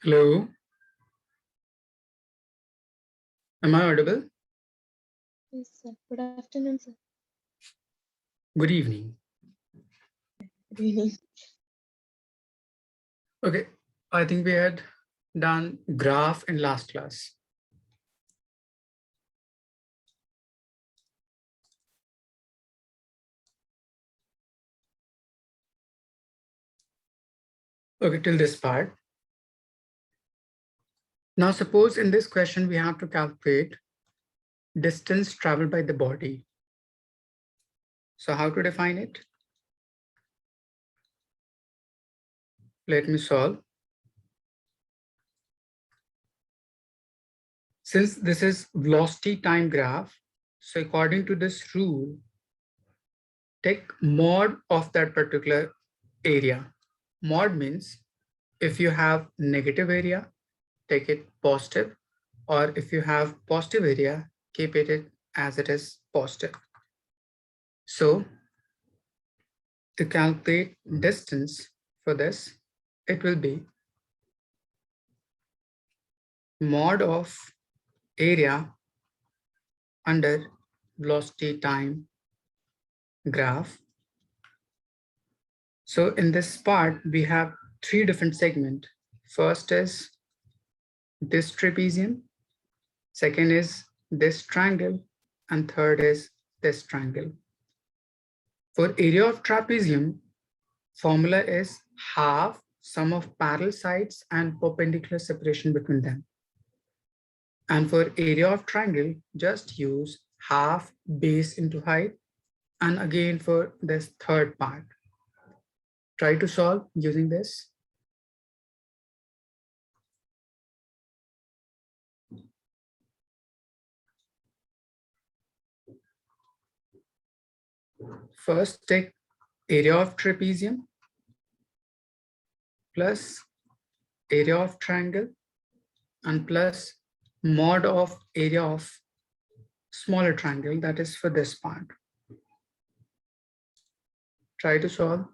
Hello, am I audible? Yes, sir. Good afternoon, sir. Good evening. Good evening. Okay, I think we had done graph in last class. Okay, till this part. Now suppose in this question we have to calculate distance traveled by the body. So how to define it? Let me solve. Since this is velocity time graph, so according to this rule, take mod of that particular area. Mod means if you have negative area, take it positive, or if you have positive area, keep it as it is positive. So to calculate distance for this, it will be mod of area under velocity time graph. So in this part, we have three different segments. First is this trapezium, second is this triangle, and third is this triangle. For area of trapezium, formula is half sum of parallel sides and perpendicular separation between them. And for area of triangle, just use half base into height. And again for this third part, try to solve using this. First, take area of trapezium plus area of triangle and plus mod of area of smaller triangle, that is for this part. Try to solve.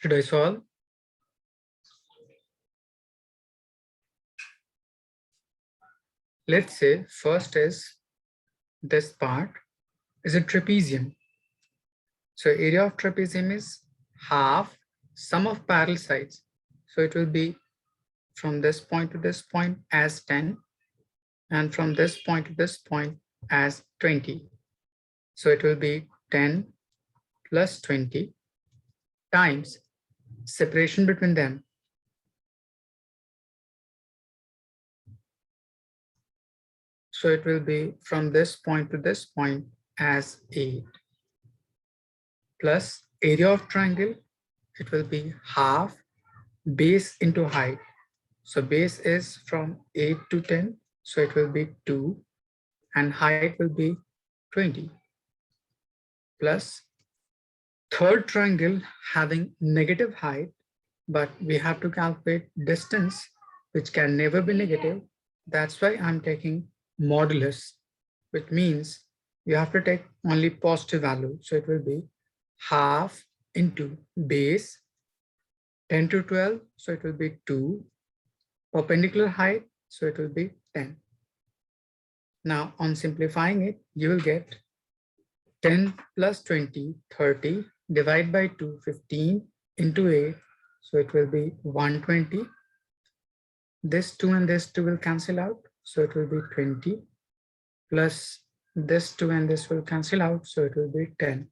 Should I solve? Let's say first is this part is a trapezium. So area of trapezium is half sum of parallel sides. So it will be from this point to this point as 10 and from this point to this point as 20. So it will be 10 plus 20 times separation between them. So it will be from this point to this point as 8 plus area of triangle. It will be half base into height. So base is from 8 to 10. So it will be 2 and height will be 20 plus third triangle having negative height, but we have to calculate distance, which can never be negative. That's why I'm taking modulus, which means you have to take only positive value. So it will be half into base 10 to 12. So it will be 2 perpendicular height. So it will be 10. Now on simplifying it, you will get 10 plus 20, 30, divide by 2, 15 into 8. So it will be 120. This 2 and this 2 will cancel out. So it will be 20 plus this 2 and this will cancel out. So it will be 10.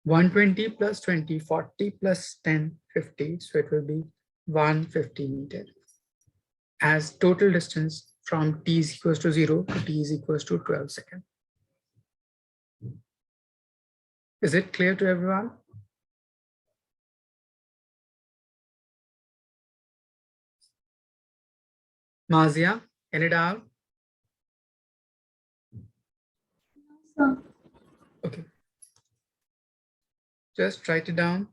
120 plus 20, 40 plus 10, 50. So it will be 150 meter as total distance from t is equals to 0 to t is equals to 12 seconds. Is it clear to everyone? Mazia, any doubt? Okay. Just write it down.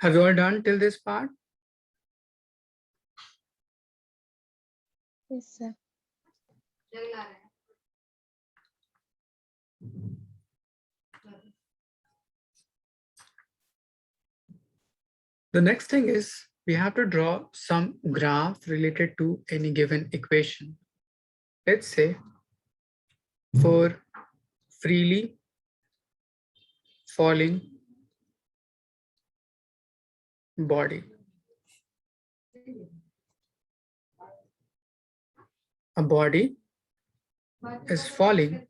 Have you all done till this part? Yes, sir. The next thing is we have to draw some graph related to any given equation. Let's say for freely falling body, a body is falling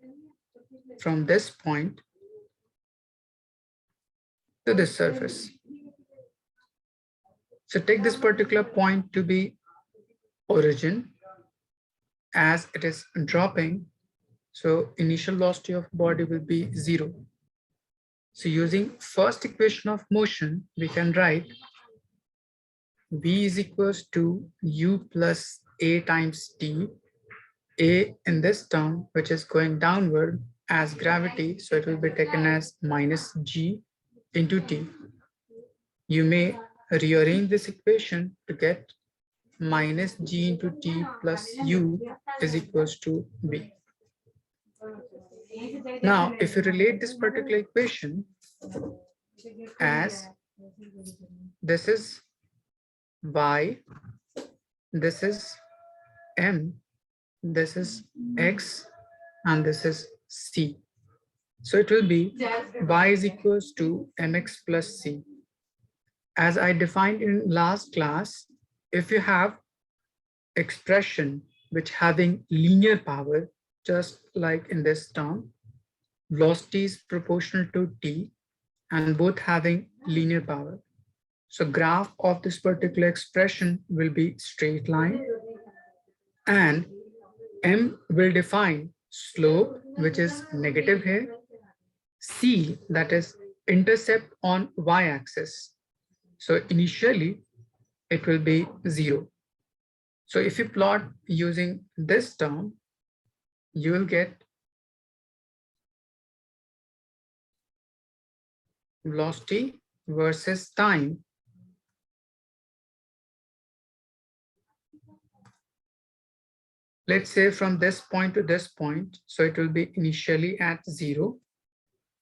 from this point to this surface. So take this particular point to be origin as it is dropping. So initial velocity of body will be 0. So using first equation of motion, we can write v is equals to u plus a times t, a in this term, which is going downward as gravity, so it will be taken as minus g into t. You may rearrange this equation to get minus g into t plus u is equals to v. Now, if you relate this particular equation as this is y, this is m, this is x, and this is c. So it will be y is equals to mx plus c. As I defined in last class, if you have expression which having linear power, just like in this term, velocity is proportional to t and both having linear power. So graph of this particular expression will be straight line, and m will define slope, which is negative here, c, that is intercept on y-axis. So initially it will be 0. So if you plot using this term, you will get velocity versus time. Let's say from this point to this point, so it will be initially at 0.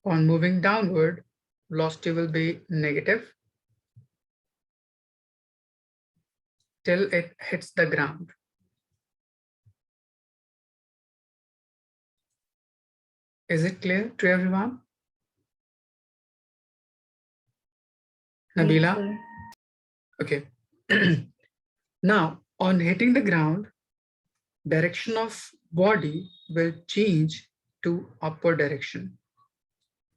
On moving downward, velocity will be negative till it hits the ground. Is it clear to everyone? Nabila? Okay. Now, on hitting the ground, direction of body will change to upward direction.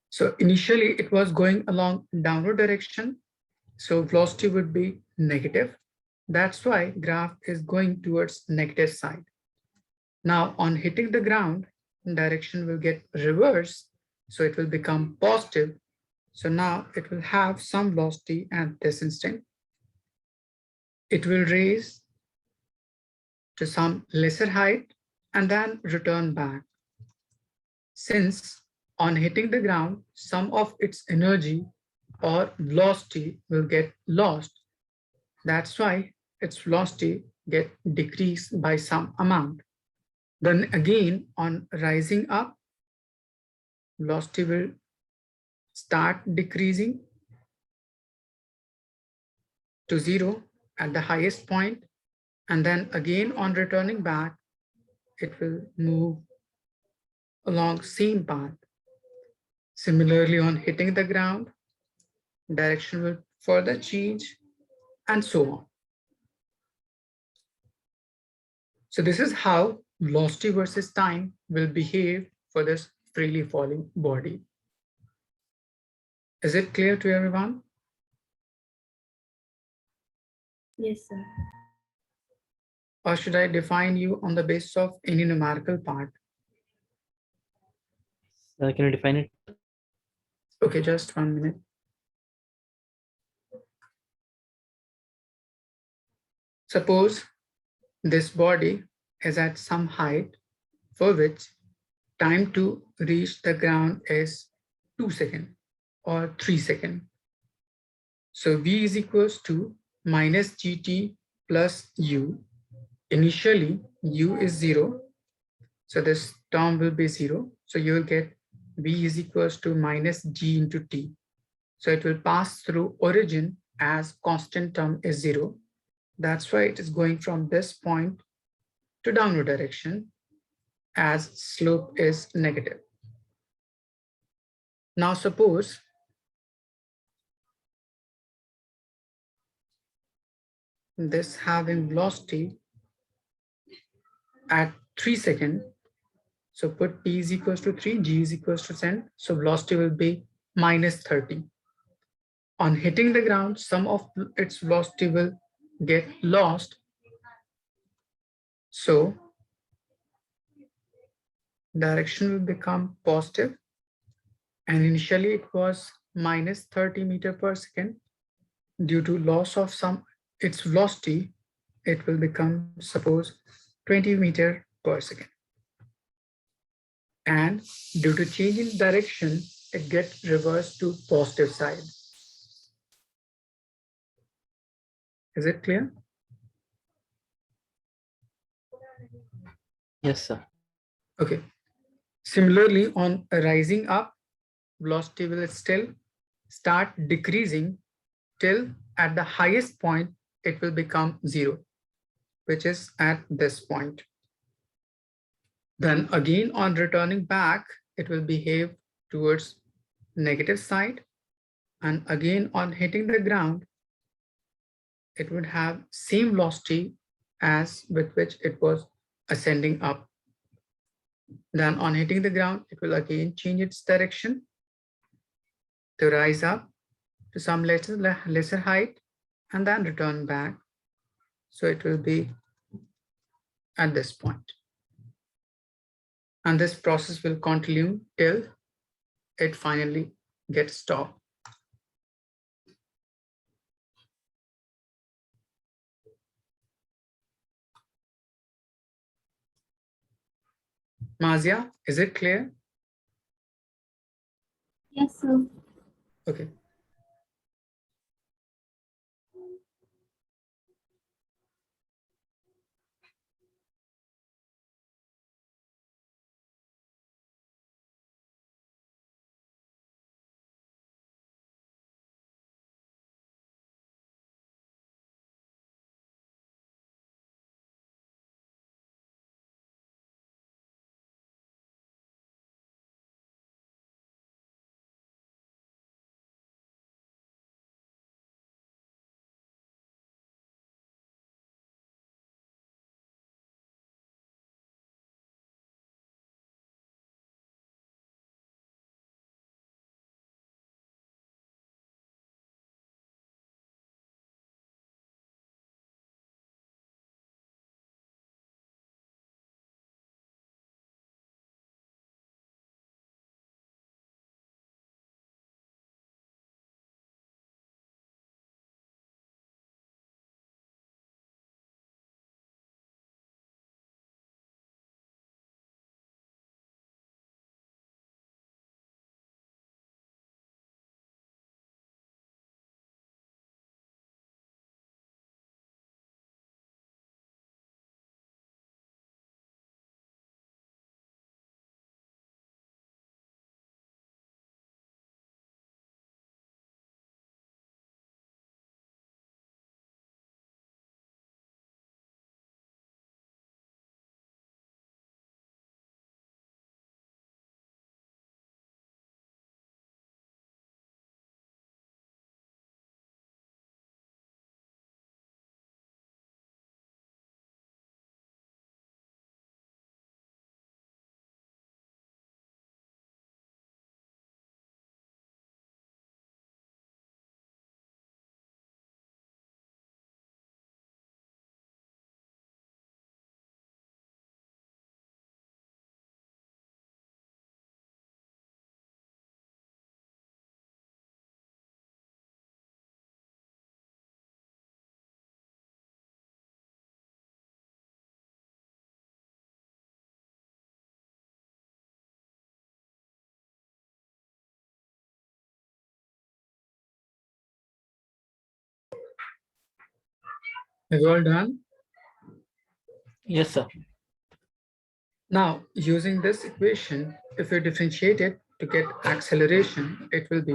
So initially it was going along downward direction, so velocity would be negative. That's why graph is going towards negative side. Now on hitting the ground, direction will get reversed, so it will become positive. So now it will have some velocity at this instant. It will raise to some lesser height and then return back. Since on hitting the ground, some of its energy or velocity will get lost. That's why its velocity get decreased by some amount. Then again, on rising up, velocity will start decreasing to 0 at the highest point, and then again on returning back, it will move along same path. Similarly, on hitting the ground, direction will further change, and so on. So this is how velocity versus time will behave for this freely falling body. Is it clear to everyone? Yes, sir. Or should I define you on the basis of any numerical part? Can you define it? Okay, just 1 minute. Suppose this body is at some height for which time to reach the ground is 2 seconds or 3 seconds. So V is equals to minus gt plus u. Initially, u is 0. So this term will be 0. So you will get V is equals to minus g into t. So it will pass through origin as constant term is 0. That's why it is going from this point to downward direction as slope is negative. Now suppose this having velocity at 3 seconds. So put t is equals to 3, g is equals to 10. So velocity will be minus 30. On hitting the ground, some of its velocity will get lost. So direction will become positive And initially it was minus 30 meter per second. Due to loss of its velocity, it will become, suppose, 20 meter per second. And due to change in direction, it gets reversed to positive side. Is it clear? Yes, sir. Okay. Similarly, on rising up, velocity will still start decreasing till at the highest point, it will become zero, which is at this point. Then again, on returning back, it will behave towards negative side. And again, on hitting the ground, it would have same velocity as with which it was ascending up. Then on hitting the ground, it will again change its direction to rise up to some lesser height and then return back. So it will be at this point. And this process will continue till it finally gets stopped. Mazia, is it clear? Yes, sir. Okay. Is all done? Yes, sir. Now, using this equation, if we differentiate it to get acceleration, it will be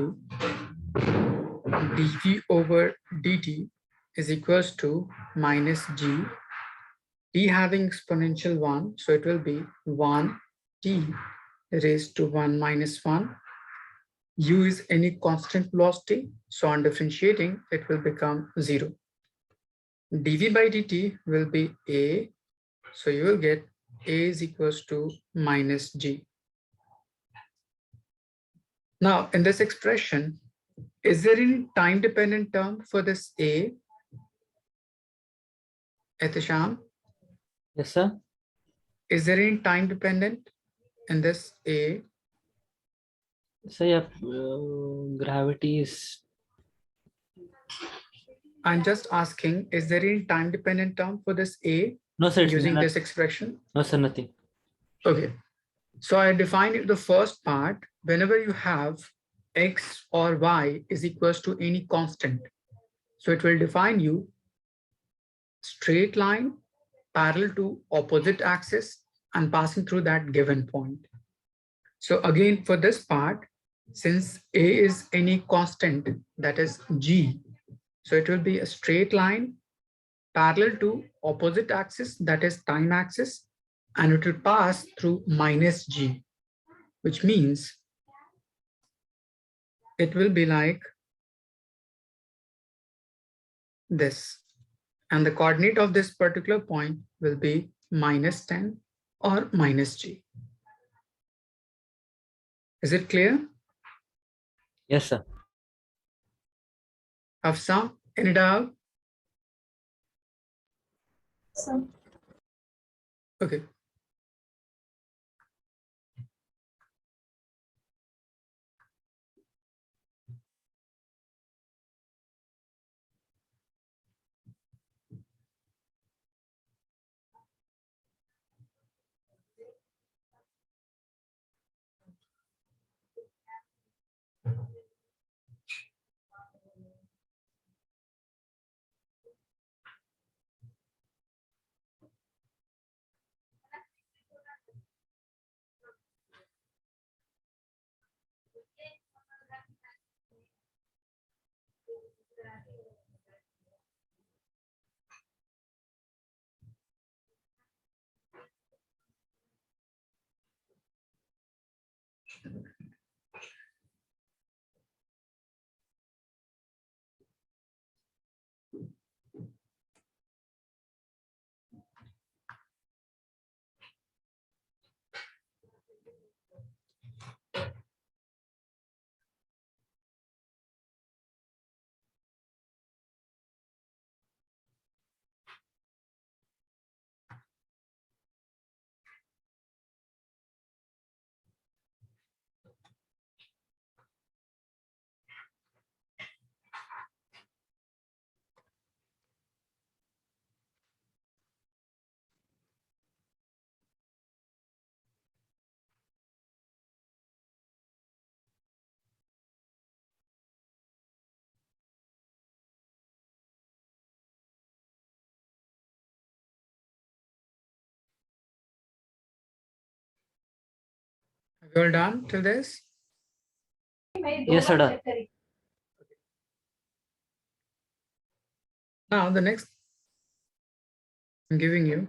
dv over dt is equals to minus g, t having exponential 1, so it will be 1 t raised to 1 minus 1. U is any constant velocity, so on differentiating, it will become 0. dv by dt will be a, so you will get a is equals to minus g. Now, in this expression, is there any time-dependent term for this a, Etisham? Yes, sir. Is there any time-dependent in this a? So yeah, gravity is I'm just asking, is there any time dependent term for this A no, sir. It's using not. this expression? No, sir. Nothing. Okay. So I define the first part whenever you have X or Y is equals to any constant. So it will define you straight line parallel to opposite axis and passing through that given point. So again, for this part, since A is any constant, that is G, so it will be a straight line parallel to opposite axis, that is time axis, and it will pass through minus G, which means it will be like this. And the coordinate of this particular point will be minus 10 or minus G. Is it clear? Yes, sir. Hafsa, any doubt? So, Okay. Have you all done till this? Yes, sir. Done. Now the next I'm giving you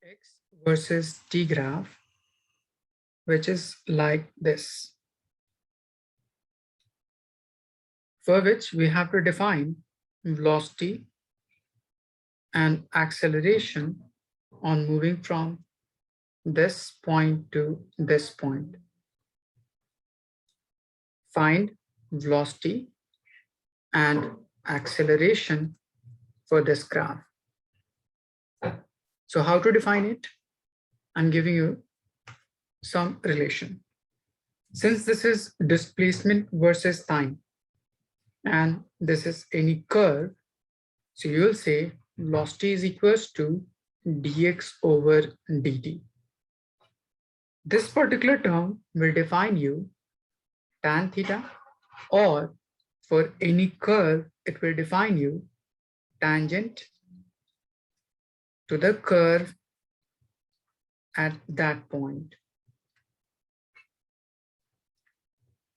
X versus T graph, which is like this, for which we have to define velocity and acceleration on moving from this point to this point. Find velocity and acceleration for this graph. So how to define it? I'm giving you some relation. Since this is displacement versus time, and this is any curve, so you will say velocity is equals to dx over dt. This particular term will define you tan theta, or for any curve, it will define you tangent to the curve at that point.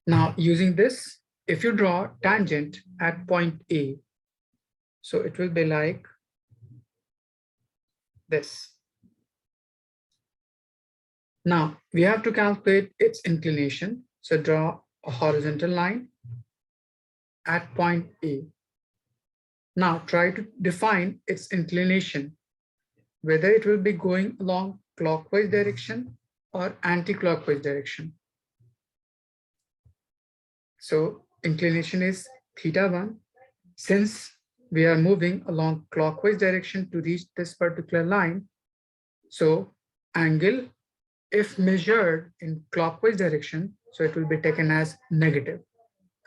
Now, using this, if you draw tangent at point A, so it will be like this. Now, we have to calculate its inclination. So draw a horizontal line at point A. Now, try to define its inclination, whether it will be going along clockwise direction or anti-clockwise direction. So inclination is θ1. Since we are moving along clockwise direction to reach this particular line, so angle, if measured in clockwise direction, so it will be taken as negative,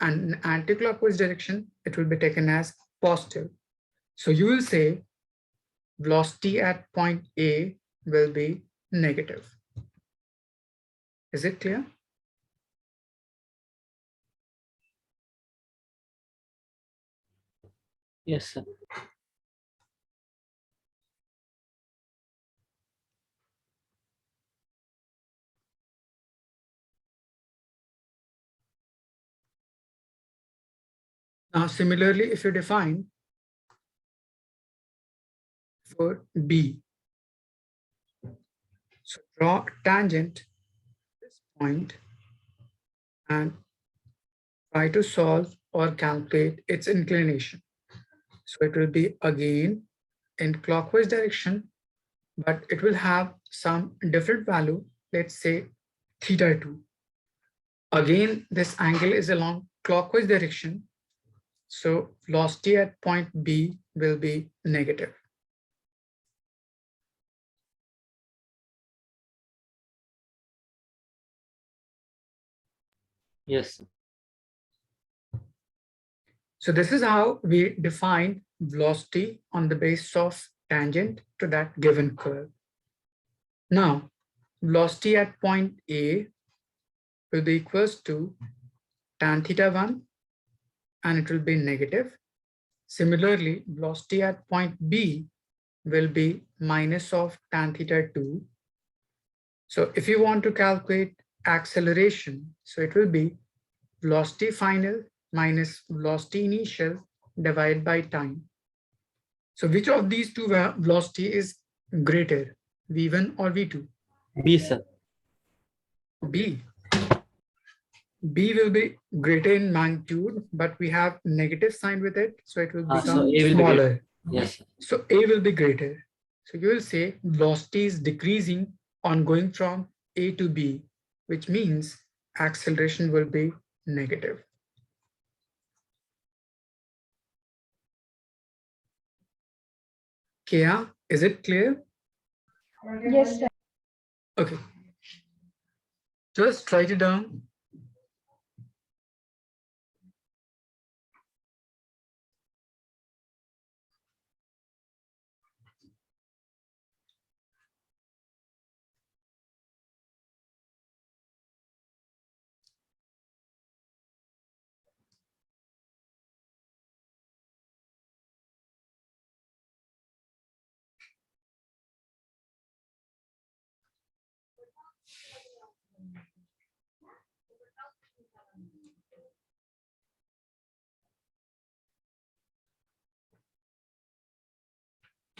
and in anti-clockwise direction, it will be taken as positive. So you will say velocity at point A will be negative. Is it clear? Yes, sir. Now, similarly, if you define for B, so draw a tangent this point and try to solve or calculate its inclination. So it will be again in clockwise direction, but it will have some different value. Let's say θ2. Again, this angle is along clockwise direction. So velocity at point B will be negative. Yes, sir. So this is how we define velocity on the basis of tangent to that given curve. Now, velocity at point A will be equals to tan θ1 and it will be negative. Similarly, velocity at point B will be minus of tan θ2. So if you want to calculate acceleration, so it will be velocity final minus velocity initial divided by time. So which of these two velocity is greater, V1 or V2? B, sir. B. B will be greater in magnitude, but we have negative sign with it, so it will So become A will be smaller. greater. Yes, sir. So A will be greater. So you will say velocity is decreasing on going from A to B, which means acceleration will be negative. Kia, is it clear? Yes, sir. Okay. Just write it down.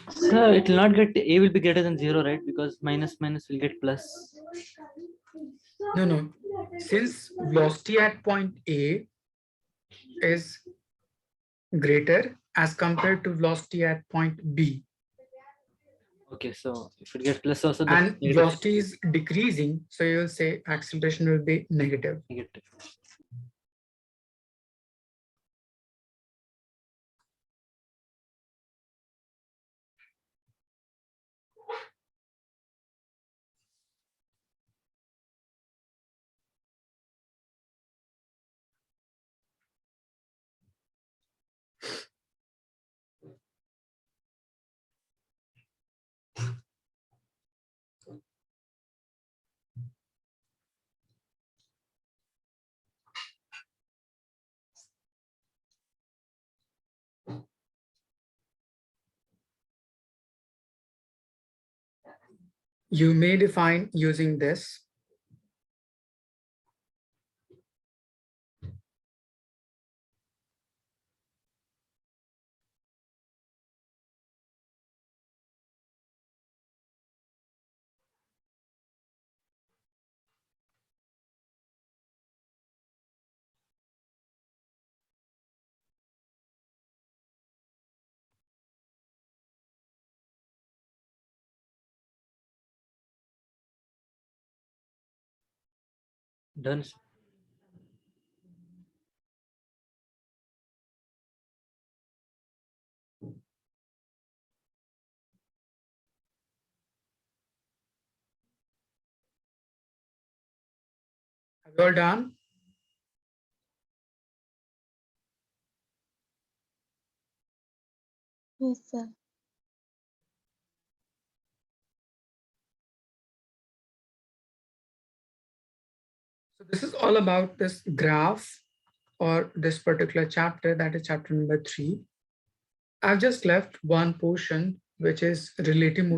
So it will not get, A will be greater than 0, right? Because minus minus will get plus. No. Since velocity at point A is greater as compared to velocity at point B, Okay, so if it gets plus also, the and negative. velocity is decreasing, so you will say acceleration will be negative. Negative. You may define using this. Done. Have you all done? Yes, sir. So this is all about this graph or this particular chapter, that is chapter number 3. I've just left one portion which is relative